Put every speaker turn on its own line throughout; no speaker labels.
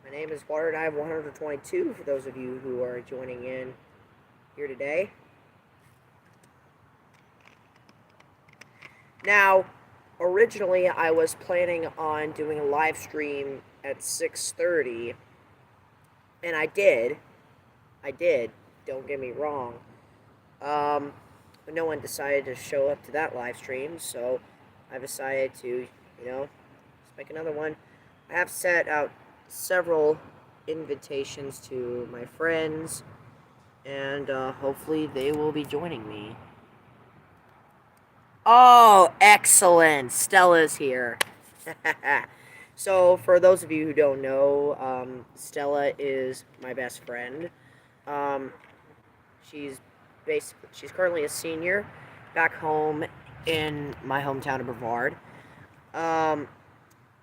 My name is WaterDive122 for those of you who are joining in here today. Now, originally I was planning on doing a live stream at 6:30, and I did. Don't get me wrong. But no one decided to show up to that live stream, so I decided to, let's make another one. I have set out several invitations to my friends, and hopefully they will be joining me. Oh, excellent! Stella's here. So, for those of you who don't know, Stella is my best friend. Um, she's currently a senior back home in my hometown of Brevard. Um,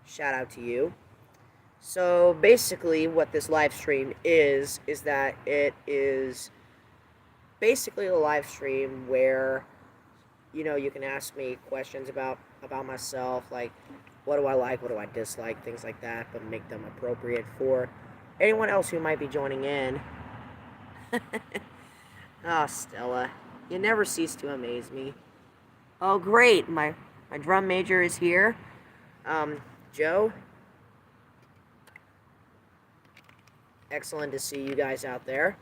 Shout out to you. So basically, what this live stream is that it is basically a live stream where you can ask me questions about myself, like what do I like, what do I dislike, things like that, but make them appropriate for anyone else who might be joining in. Oh, Stella, you never cease to amaze me. Oh, great, my drum major is here. Joe, excellent to see you guys out there.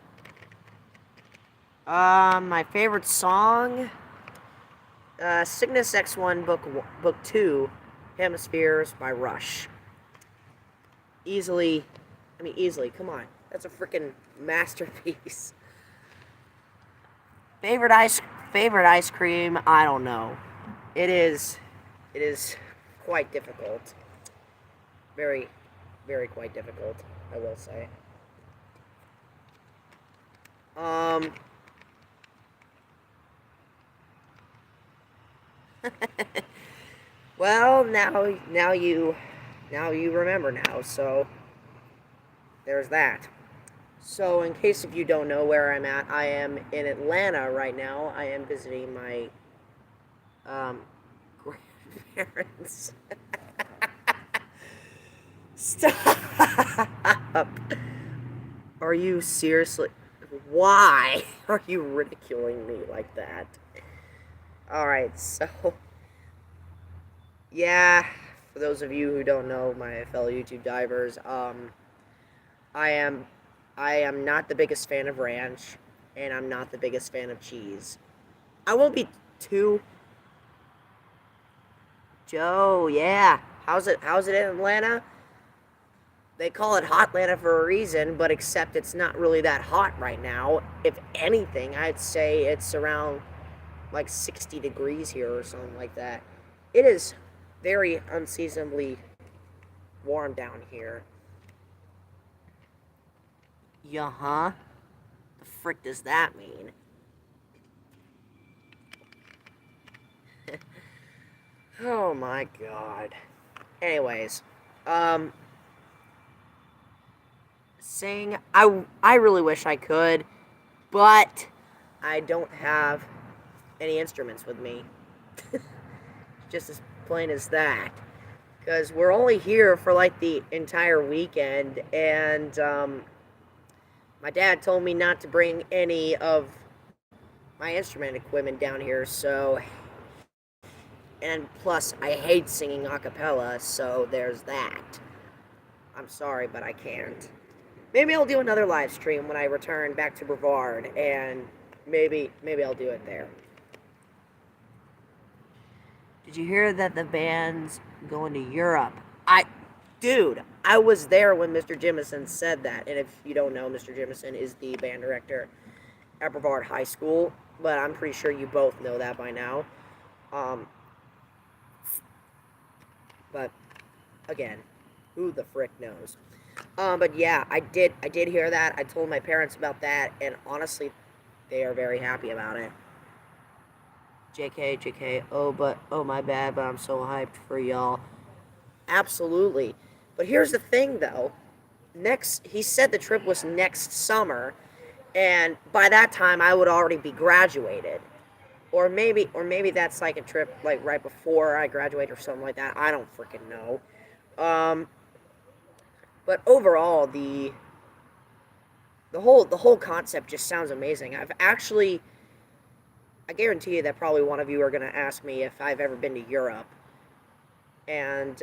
My favorite song, Cygnus X1 Book 2, Hemispheres by Rush. Easily, come on. That's a freaking masterpiece. Favorite ice cream, I don't know. It is quite difficult. Very, very quite difficult, I will say. Well, now you remember now, so there's that. So, in case if you don't know where I'm at, I am in Atlanta right now. I am visiting my grandparents. Stop! Are you seriously? Why are you ridiculing me like that? Alright, so yeah, for those of you who don't know, my fellow YouTube divers, I am I am not the biggest fan of ranch, and I'm not the biggest fan of cheese. I won't be too. Joe, yeah. How's it in Atlanta? They call it Hot Atlanta for a reason, but except it's not really that hot right now. If anything, I'd say it's around like 60 degrees here or something like that. It is very unseasonably warm down here. Yeah, huh? The frick does that mean? Oh my god. Anyways, um, sing. I really wish I could, but I don't have any instruments with me. Just as plain as that. Because we're only here for like the entire weekend, and my dad told me not to bring any of my instrument equipment down here, so. And plus, I hate singing a cappella, so there's that. I'm sorry, but I can't. Maybe I'll do another live stream when I return back to Brevard, and maybe I'll do it there. Did you hear that the band's going to Europe? Dude, I was there when Mr. Jimison said that. And if you don't know, Mr. Jimison is the band director at Brevard High School, but I'm pretty sure you both know that by now. But again, who the frick knows? But yeah, I did hear that. I told my parents about that, and honestly, they are very happy about it. JK, oh my bad, but I'm so hyped for y'all. Absolutely. But here's the thing though. He said the trip was next summer, and by that time I would already be graduated. Or maybe that's like a trip like right before I graduate or something like that. I don't freaking know. Um But overall, the whole concept just sounds amazing. I guarantee you that probably one of you are going to ask me if I've ever been to Europe. And,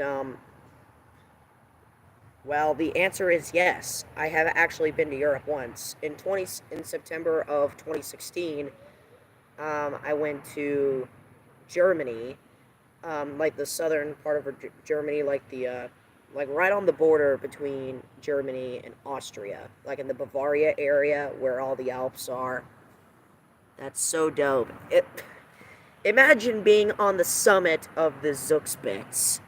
well, the answer is yes. I have actually been to Europe once. In September of 2016, I went to Germany, like the southern part of Germany, like right on the border between Germany and Austria, like in the Bavaria area where all the Alps are. That's so dope. Imagine being on the summit of the Zugspitze.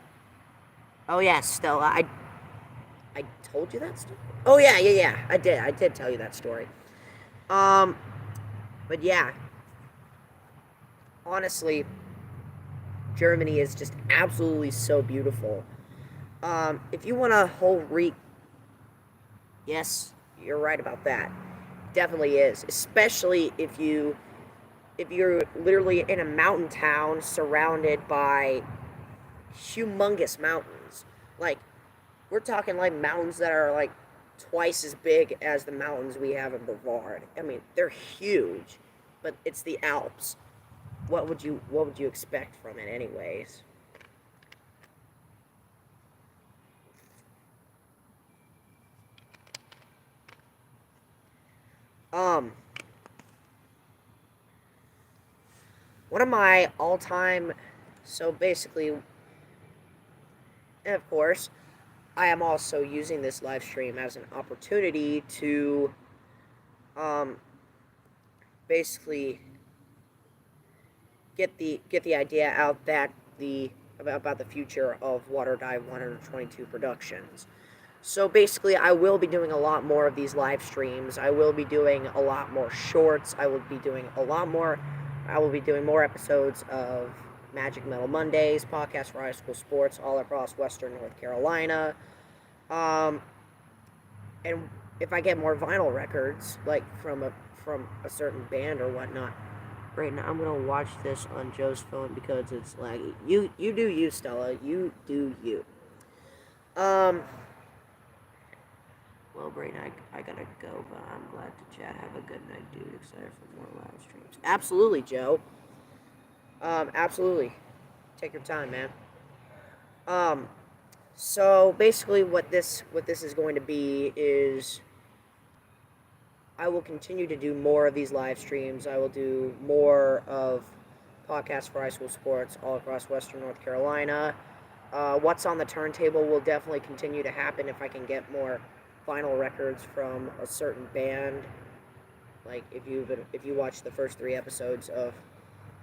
Oh yeah, Stella, I told you that story. Oh yeah. I did tell you that story. Um, but yeah, honestly, Germany is just absolutely so beautiful. If you want a whole yes, you're right about that. Definitely is, especially if you're literally in a mountain town surrounded by humongous mountains. Like, we're talking like mountains that are like twice as big as the mountains we have in Brevard. I mean, they're huge, but it's the Alps. What would you expect from it anyways? Um one of my all-time so basically, and of course, I am also using this live stream as an opportunity to um basically get the idea out that the about the future of WaterDive 122 Productions. So basically, I will be doing a lot more of these live streams. I will be doing a lot more shorts. I will be doing a lot more. I will be doing more episodes of Magic Metal Mondays, podcast for high school sports all across Western North Carolina. Um, and if I get more vinyl records, like from a certain band or whatnot, right now I'm gonna watch this on Joe's phone because it's laggy. You do you, Stella. You do you. Um. Well, Brain, I gotta go, but I'm glad to chat. Have a good night, dude. Excited for more live streams. Absolutely, Joe. Absolutely. Take your time, man. Um, so basically, what this is going to be is I will continue to do more of these live streams. I will do more of podcasts for high school sports all across Western North Carolina. What's on the turntable will definitely continue to happen if I can get more vinyl records from a certain band. Like if you watch the first 3 episodes of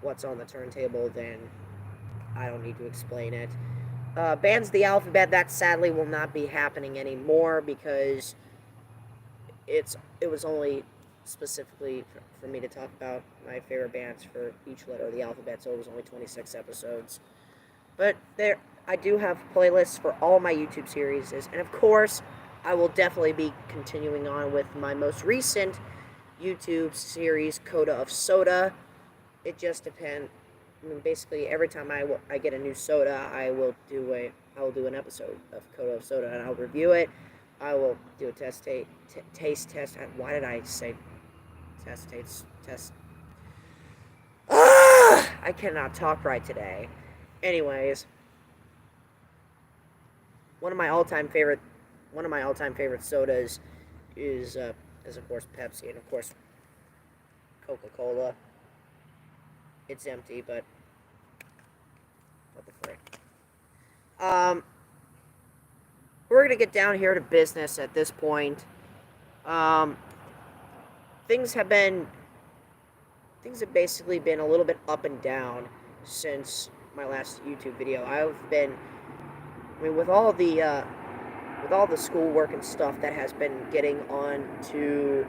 What's on the Turntable, then I don't need to explain it. Bands of the Alphabet, that sadly will not be happening anymore because it was only specifically for me to talk about my favorite bands for each letter of the alphabet, so it was only 26 episodes. But I do have playlists for all my YouTube series, and of course, I will definitely be continuing on with my most recent YouTube series, Coda of Soda. It just depends. I mean, basically, every time I get a new soda, I will do an episode of Coda of Soda, and I'll review it. I will do a taste test. Why did I say test? I cannot talk right today. Anyways, one of my all-time favorite sodas is of course Pepsi, and of course Coca-Cola. It's empty, but what the frick? Um, we're gonna get down here to business at this point. Um, things have basically been a little bit up and down since my last YouTube video. I mean, with all the schoolwork and stuff that has been getting onto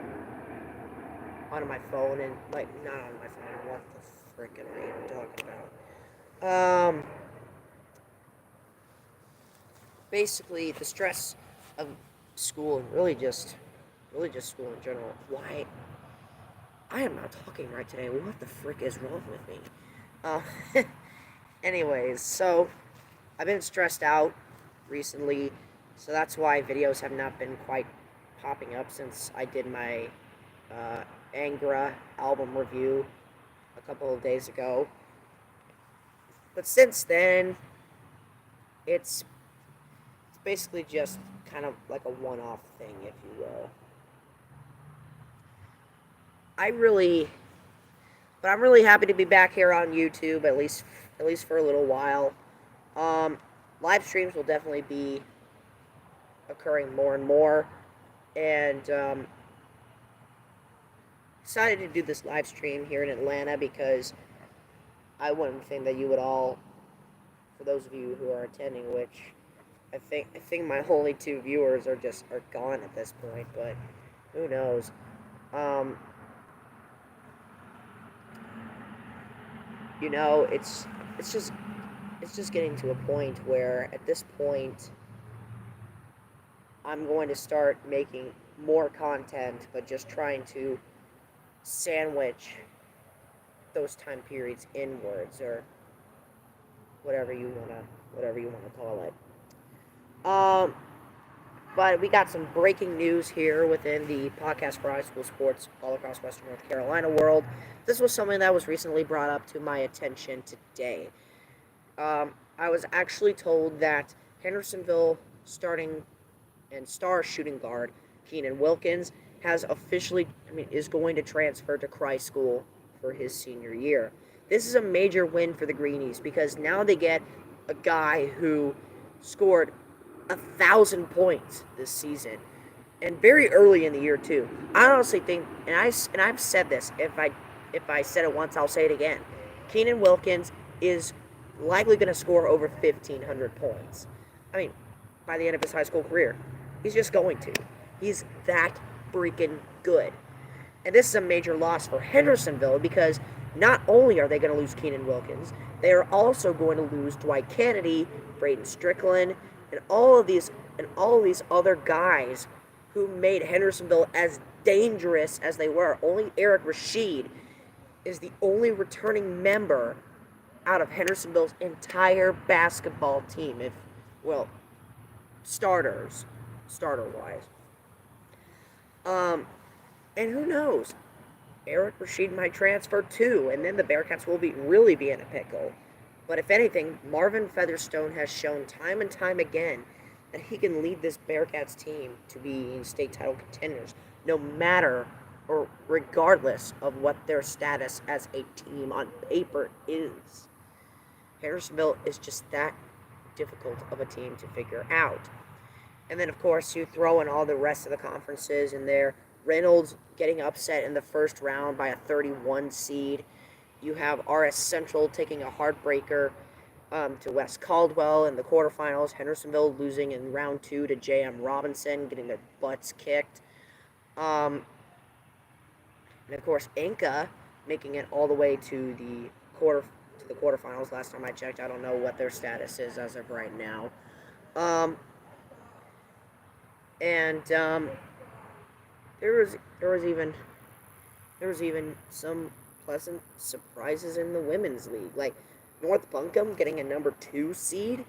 my phone and like not on my phone. What the frick am I even talking about? Basically the stress of school and really just school in general. Why? I am not talking right today. What the frick is wrong with me? Uh, anyways, so I've been stressed out recently So that's why videos have not been quite popping up since I did my Angra album review a couple of days ago. But since then, it's basically just kind of like a one-off thing, if you will. But I'm really happy to be back here on YouTube, at least for a little while. Um, Live streams will definitely be occurring more and more, and decided to do this live stream here in Atlanta because I wouldn't think that you would all, for those of you who are attending, which I think my only 2 viewers are gone at this point, but who knows? Um, you know, it's just it's just getting to a point where at this point I'm going to start making more content, but just trying to sandwich those time periods inwards, or whatever you wanna call it. Um, but we got some breaking news here within the podcast for high school sports all across Western North Carolina world. This was something that was recently brought up to my attention today. I was actually told that Hendersonville starting and star shooting guard Keenan Wilkins has officially, is going to transfer to Christ School for his senior year. This is a major win for the Greenies because now they get a guy who scored 1,000 points this season, and very early in the year too. I honestly think, and I've said this. If I said it once, I'll say it again. Keenan Wilkins is likely going to score over 1,500 points. I mean, by the end of his high school career, he's just going to. He's that freaking good. And this is a major loss for Hendersonville because not only are they going to lose Keenan Wilkins, they are also going to lose Dwight Kennedy, Braden Strickland, and all of these other guys who made Hendersonville as dangerous as they were. Only Eric Rashid is the only returning member out of Hendersonville's entire basketball team. Well, starter wise. And who knows? Eric Rashid might transfer too, and then the Bearcats will really be in a pickle. But if anything, Marvin Featherstone has shown time and time again that he can lead this Bearcats team to be state title contenders, no matter or regardless of what their status as a team on paper is. Hendersonville is just that difficult of a team to figure out. And then, of course, you throw in all the rest of the conferences in there. Reynolds getting upset in the first round by a 31 seed. You have RS Central taking a heartbreaker to West Caldwell in the quarterfinals. Hendersonville losing in round 2 to J.M. Robinson, getting their butts kicked. And, of course, Inca making it all the way to the quarterfinals. Last time I checked, I don't know what their status is as of right now. There was even some pleasant surprises in the women's league, like North Buncombe getting a number 2 seed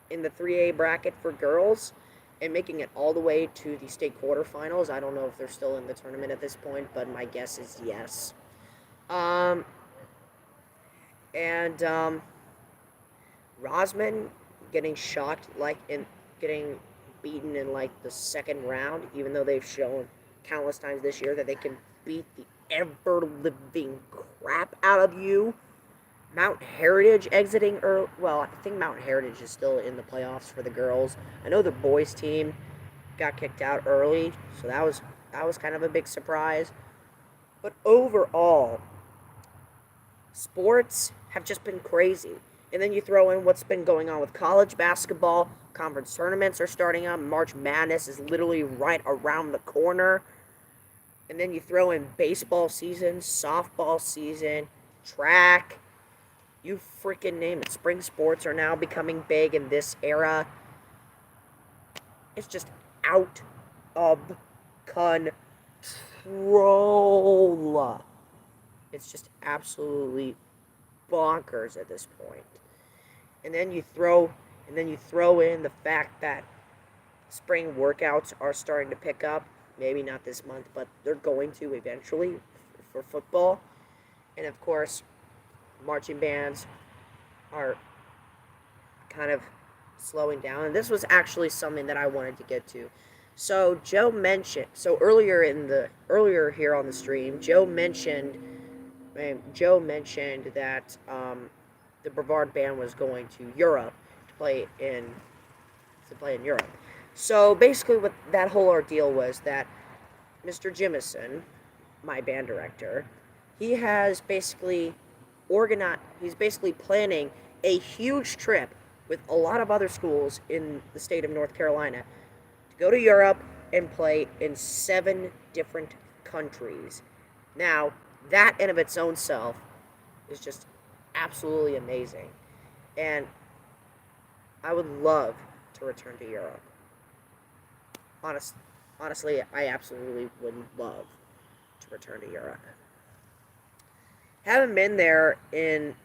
in the 3A bracket for girls and making it all the way to the state quarterfinals. I don't know if they're still in the tournament at this point, but my guess is yes. Rosman getting shocked, getting beaten in the second round, even though they've shown countless times this year that they can beat the ever-living crap out of you. Mount Heritage exiting early. Well, I think Mount Heritage is still in the playoffs for the girls. I know the boys team got kicked out early, so that was kind of a big surprise. But overall, sports have just been crazy. And then you throw in what's been going on with college basketball. Conference tournaments are starting up. March Madness is literally right around the corner. And then you throw in baseball season, softball season, track. You freaking name it. Spring sports are now becoming big in this era. It's just out of control. It's just absolutely bonkers at this point. And then you throw in the fact that spring workouts are starting to pick up. Maybe not this month, but they're going to eventually for football. And of course, marching bands are kind of slowing down. And this was actually something that I wanted to get to. So earlier here on the stream, Joe mentioned that the Brevard band was going to Europe to play in Europe. So basically, what that whole ordeal was that Mr. Jimison, my band director, he has basically organized. He's basically planning a huge trip with a lot of other schools in the state of North Carolina to go to Europe and play in 7 different countries. Now, that in of its own self is just absolutely amazing. And I would love to return to Europe. Honestly, I absolutely would love to return to Europe. Haven't been there in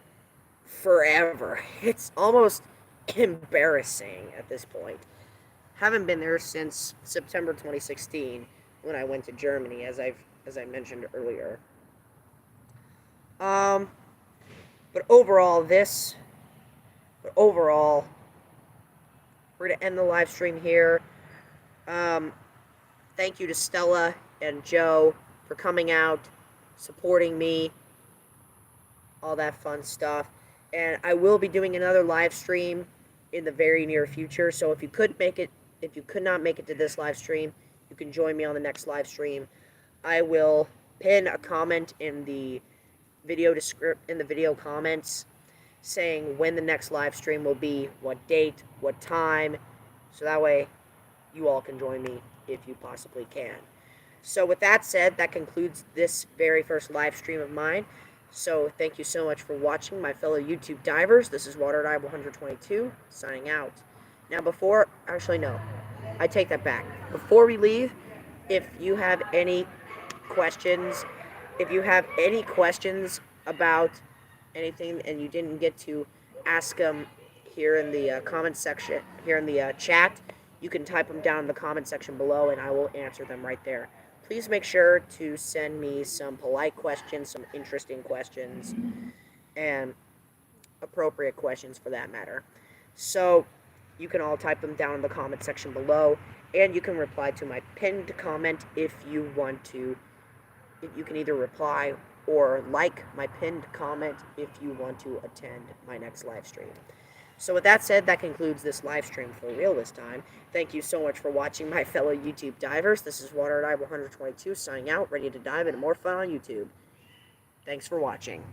forever. It's almost embarrassing at this point. Haven't been there since September 2016 when I went to Germany, as I mentioned earlier. But overall, we're gonna end the live stream here. Thank you to Stella and Joe for coming out, supporting me, all that fun stuff. And I will be doing another live stream in the very near future. So if you could not make it to this live stream, you can join me on the next live stream. I will pin a comment in the video comments saying when the next live stream will be, what date, what time, so that way you all can join me if you possibly can. So with that said, that concludes this very first live stream of mine. So thank you so much for watching, my fellow YouTube divers. This is WaterDive122 signing out. Now I take that back. Before we leave, if you have any questions about anything and you didn't get to ask them here in the comment section, here in the chat, you can type them down in the comment section below and I will answer them right there. Please make sure to send me some polite questions, some interesting questions, and appropriate questions for that matter. So you can all type them down in the comment section below, and you can reply to my pinned comment if you want to. You can either reply or like my pinned comment if you want to attend my next live stream. So with that said, that concludes this live stream for real this time. Thank you so much for watching, my fellow YouTube divers. This is WaterDive122 signing out, ready to dive into more fun on YouTube. Thanks for watching.